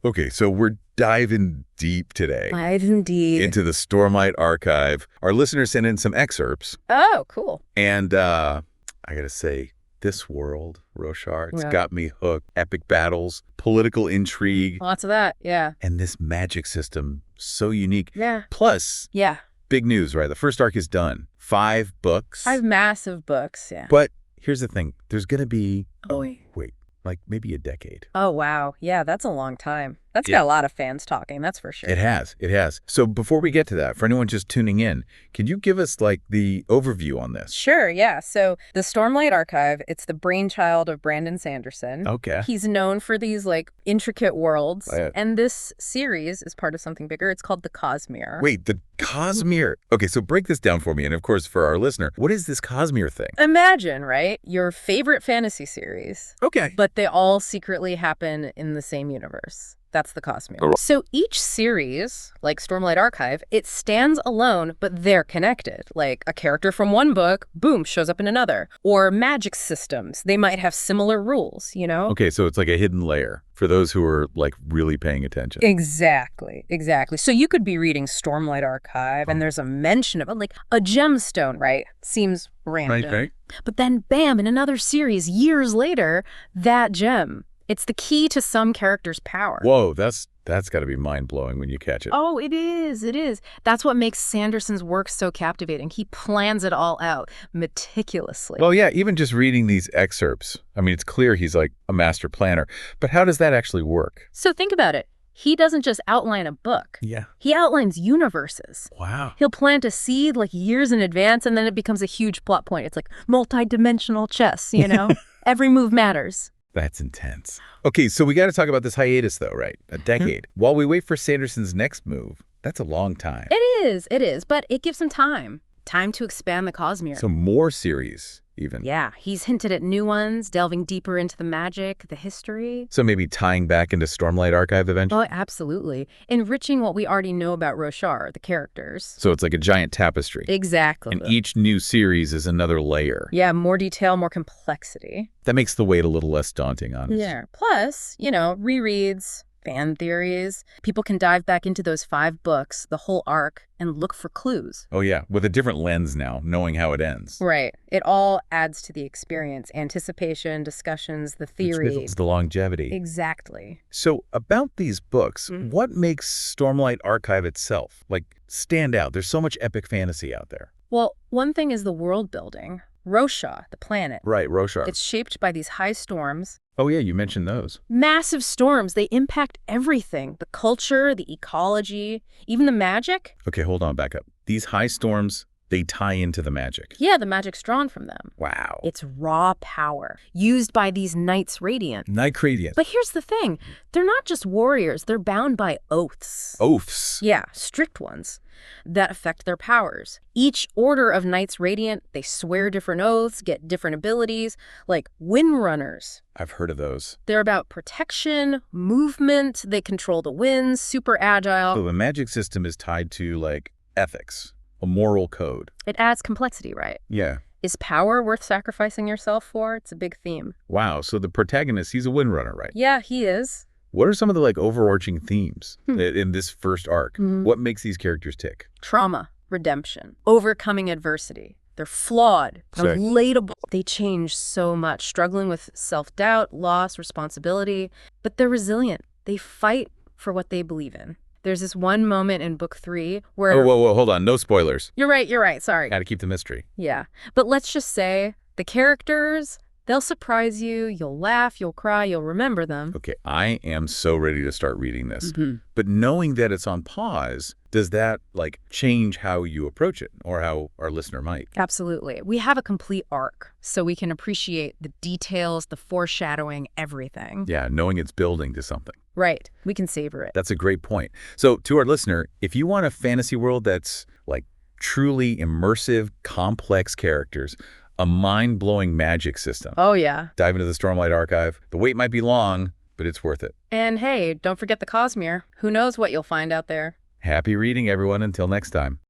Okay, so we're diving deep today I've indeed. into the Stormlight Archive. Our listeners sent in some excerpts, Oh, cool. and I gotta say, this world, Roshar, it's Yeah. got me hooked. Epic battles, political intrigue, Lots of that. Yeah. and this magic system, so unique. Yeah. Plus, Yeah. big news, right? The first arc is done. 5 books. 5 massive books. Yeah. But here's the thing. There's gonna be, Oh, wait. like maybe a decade. Oh, wow. Yeah, that's a long time. That's Yeah. got a lot of fans talking, that's for sure. It has. It has. So before we get to that, for anyone just tuning in, can you give us like the overview on this? Sure, yeah. So the Stormlight Archive, it's the brainchild of Brandon Sanderson. Okay. He's known for these like intricate worlds. Right. And this series is part of something bigger. It's called the Cosmere. Wait, the Cosmere. Okay, so break this down for me. And of course, for our listener, what is this Cosmere thing? Imagine, right? Your favorite fantasy series, Okay. but they all secretly happen in the same universe. That's the Cosmere. So each series, like Stormlight Archive, it stands alone, but they're connected. Like a character from one book, boom, shows up in another. Or magic systems. They might have similar rules, you know? Okay, so it's like a hidden layer for those who are like really paying attention. Exactly, exactly. So you could be reading Stormlight Archive and there's a mention of it, like a gemstone, right? Seems random. Right. But then, bam, in another series, years later, that gem. It's the key to some character's power. Whoa, that's got to be mind-blowing when you catch it. Oh, it is. It is. That's what makes Sanderson's work so captivating. He plans it all out meticulously. Well, yeah, even just reading these excerpts, I mean, it's clear he's like a master planner. But how does that actually work? So think about it. He doesn't just outline a book. Yeah. He outlines universes. Wow. He'll plant a seed like years in advance, and then it becomes a huge plot point. It's like multi-dimensional chess, you know? Every move matters. That's intense. Okay, so we got to talk about this hiatus, though, right? A decade. While we wait for Sanderson's next move, that's a long time. It is, but it gives him time. Time to expand the Cosmere. So more series, even. Yeah, he's hinted at new ones, delving deeper into the magic, the history. So maybe tying back into Stormlight Archive eventually? Oh, absolutely. Enriching what we already know about Roshar, the characters. So it's like a giant tapestry. Exactly. And each new series is another layer. Yeah, more detail, more complexity. That makes the wait a little less daunting, honestly. Yeah. Plus, rereads, fan theories. People can dive back into those 5 books, the whole arc, and look for clues. Oh, yeah, with a different lens now, knowing how it ends. Right. It all adds to the experience. Anticipation, discussions, the theory. It's the longevity. Exactly. So about these books, what makes Stormlight Archive itself, like, stand out? There's so much epic fantasy out there. Well, one thing is the world building. Roshar, the planet. Right, Roshar. It's shaped by these high storms. Oh, yeah, you mentioned those. Massive storms. They impact everything. The culture, the ecology, even the magic. Okay, hold on, back up. These high storms, they tie into the magic. Yeah, the magic's drawn from them. Wow. It's raw power, used by these Knights Radiant. Night Radiant. But here's the thing. They're not just warriors. They're bound by oaths. Oaths. Yeah, strict ones that affect their powers. Each order of Knights Radiant, they swear different oaths, get different abilities, like Windrunners. I've heard of those. They're about protection, movement, they control the winds, super agile. So the magic system is tied to, like, ethics, a moral code. It adds complexity, right? Yeah. Is power worth sacrificing yourself for? It's a big theme. Wow, so the protagonist, he's a Windrunner, right? Yeah, he is. What are some of the, like, overarching themes in this first arc? What makes these characters tick? Trauma, redemption, overcoming adversity. They're flawed, Sick. relatable. They change so much, struggling with self-doubt, loss, responsibility. But they're resilient. They fight for what they believe in. There's this one moment in book 3 where... Oh, whoa, hold on. No spoilers. You're right. Sorry. Gotta keep the mystery. Yeah. But let's just say the characters, they'll surprise you. You'll laugh, you'll cry, you'll remember them. Okay, I am so ready to start reading this. But knowing that it's on pause, does that, like, change how you approach it or how our listener might? Absolutely. We have a complete arc, so we can appreciate the details, the foreshadowing, everything. Yeah, knowing it's building to something. Right. We can savor it. That's a great point. So to our listener, if you want a fantasy world that's, like, truly immersive, complex characters, a mind-blowing magic system. Oh, yeah. Dive into the Stormlight Archive. The wait might be long, but it's worth it. And hey, don't forget the Cosmere. Who knows what you'll find out there. Happy reading, everyone. Until next time.